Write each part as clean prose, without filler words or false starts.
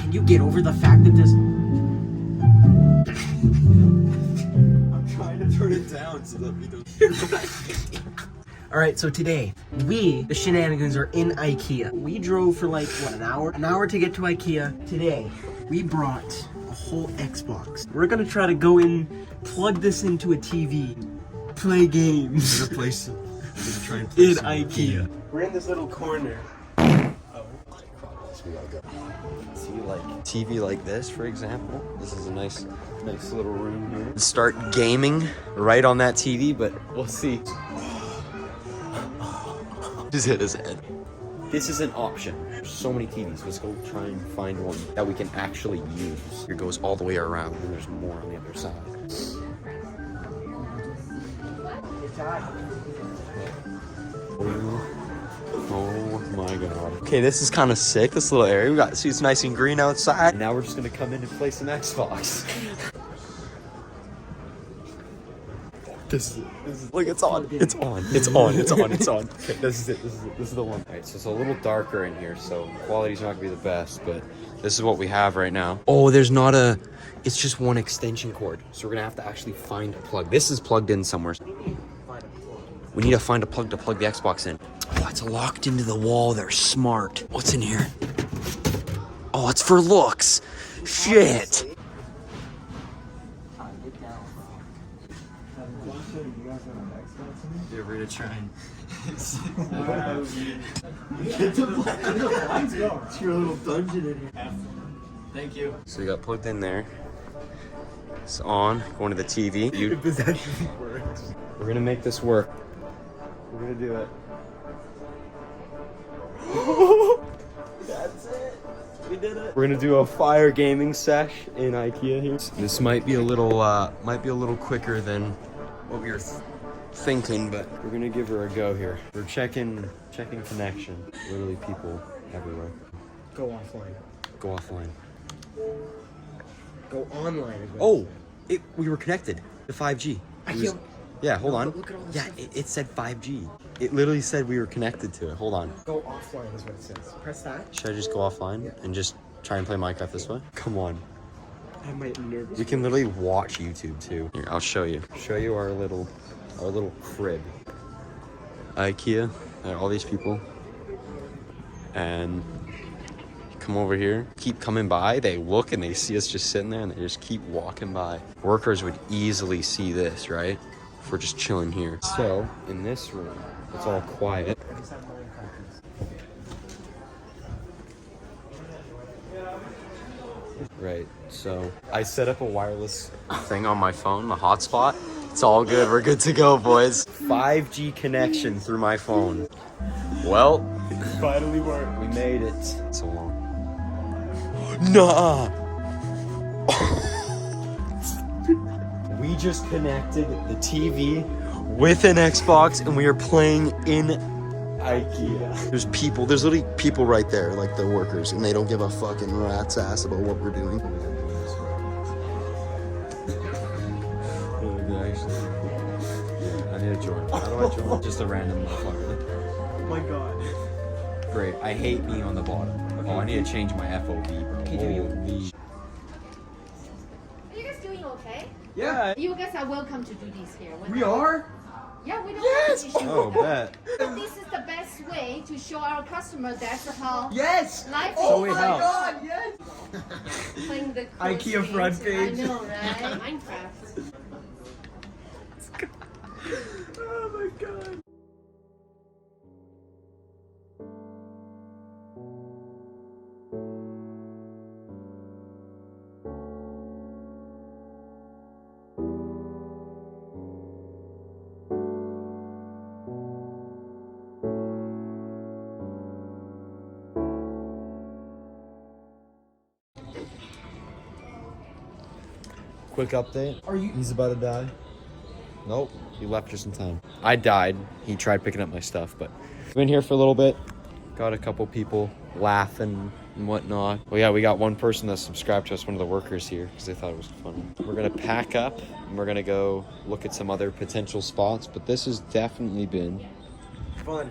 Can you get over the fact that this... I'm trying to turn it down so that we don't hear the Alright, so today, we, the Shinanigoons, are in Ikea. We drove for like, what, an hour? An hour to get to Ikea. Today, we brought a whole Xbox. We're gonna try to go in, plug this into a TV, play games. We're gonna place it. We're gonna try and place In it Ikea. We're in this little corner. We gotta go. See, like TV like this, for example. This is a nice little room here. Start gaming right on that TV, but we'll see. Just hit his head. This is an option. There's so many TVs. Let's go try and find one that we can actually use. Here goes all the way around, and there's more on the other side. Oh my god. Okay, this is kind of sick, this little area. We got, see, it's nice and green outside. And now we're just gonna come in and play some Xbox. This is, look, it's on. It's on. It's on. It's on. It's on. Okay, this is it. This is the one. Alright, so it's a little darker in here, so quality's not gonna be the best, but this is what we have right now. Oh, there's not a, it's just one extension cord. So we're gonna have to actually find a plug. This is plugged in somewhere. We need to find a plug to plug the Xbox in. Oh, it's locked into the wall. They're smart. What's in here? Oh, it's for looks. Shit. Yeah, we're gonna try and get to the lines go. It's your little dungeon in here. Thank you. So we got plugged in there. It's on. Going to the TV. If this actually works. We're gonna make this work. We're gonna do it. That's it. We did it. We're gonna do a fire gaming sesh in Ikea here. This might be a little quicker than what we were thinking, but we're gonna give her a go here. We're checking connection. Literally people everywhere. Go offline. Go offline. Go online. Oh, we were connected to 5G. Yeah, hold on. Look at all this Yeah, stuff. it said 5G. It literally said we were connected to it. Hold on. Go offline is what it says. Press that. Should I just go offline and just try and play Minecraft this way? Come on. I might nervous. We can literally watch YouTube too. Here, I'll show you. Show you our little crib. Ikea. There are all these people. And come over here. Keep coming by. They look and they see us just sitting there and they just keep walking by. Workers would easily see this, right? If we're just chilling here. So, in this room, it's all quiet. Right, so I set up a wireless thing on my phone, the hotspot. It's all good, we're good to go, boys. 5G connection through my phone. Well, it finally worked. We made it. So long. Nah! We just connected the TV with an Xbox and we are playing in Ikea. There's literally people right there, like the workers, and they don't give a fucking rat's ass about what we're doing. Yeah, I need to join. How do I join? Just a random motherfucker. Oh my god. Great. I hate being on the bottom. Okay. Oh, I need to change my FOV, bro. Okay, Holy. Are you guys doing okay? Yeah. You guys are welcome to do this here. We are? Yeah, we don't Yes! have any Oh, issue. bet. This is the best way to show our customers that's how Yes! life Oh is. my god, yes! Playing the cool Ikea games. front page. I know, right? Minecraft. Oh my god. Quick update. Are you? He's about to die. Nope, he left just in time. I died. He tried picking up my stuff, but I've been here for a little bit. Got a couple people laughing and whatnot. Well, yeah, we got one person that subscribed to us, one of the workers here, because they thought it was funny. We're gonna pack up and we're gonna go look at some other potential spots, but this has definitely been Fun.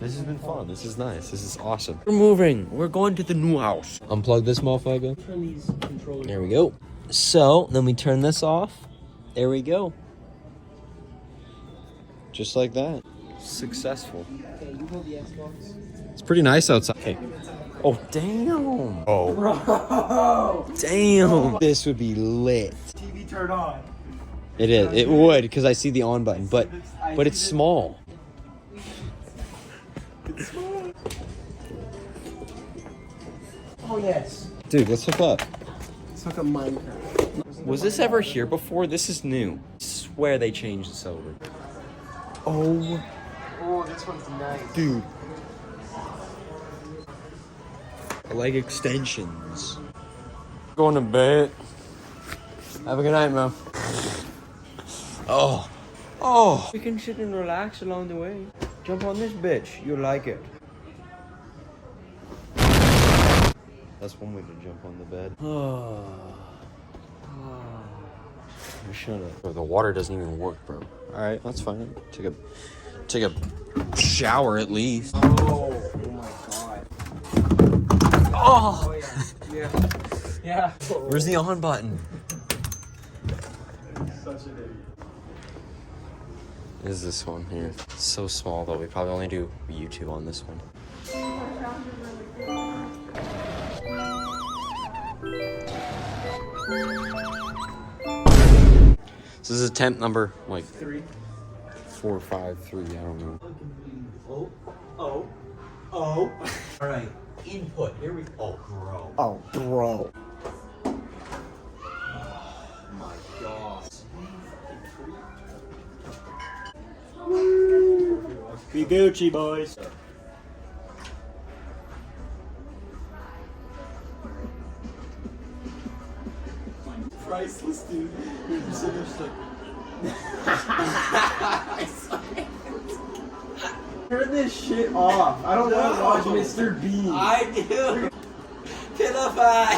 This has been fun. This is nice. This is awesome. We're moving. We're going to the new house. Unplug this motherfucker. Turn these controllers. There we go. So, then we turn this off. There we go. Just like that. Successful. Okay, you hold the Xbox. It's pretty nice outside. Okay. Oh, damn. Oh. Bro. Damn. This would be lit. TV turned on. It is. It would, because I see the on button, but it's small. It's small. Oh yes. Dude, let's hook up. Let's hook up Minecraft. Was this ever here before? This is new. I swear they changed this over. Oh, Oh, this one's nice. dude. Leg extensions. Going to bed. Have a good night, man. Oh. Oh. We can sit and relax along the way. Jump on this bitch. You'll like it. That's one way to jump on the bed. Oh. Shut up. Bro, the water doesn't even work, bro. Alright, that's fine. Take a shower at least. Oh my god. Oh! Yeah. Yeah. Where's the on button? Such an idiot. Is this one here? It's so small though. We probably only do YouTube on this one. So this is attempt number like 3. 4, 5, 3. I don't know. Oh. All right. Input. Here we go. Oh, bro. Oh, bro. My God. Be Gucci, boys. Priceless, dude. You're so much like. Turn this shit off. I don't want to watch Mr. Bean. I do. Pilify.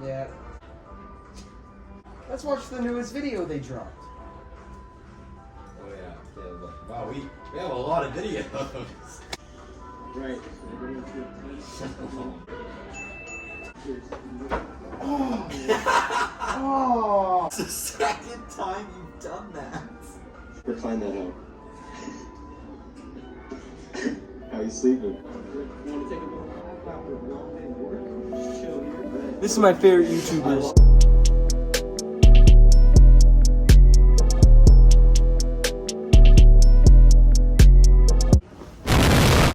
Yeah. Let's watch the newest video they dropped. Oh yeah. Wow, we have a lot of videos. Right. Oh. It's the second time you've done that. We'll find that out. How you sleeping? This is my favorite YouTubers.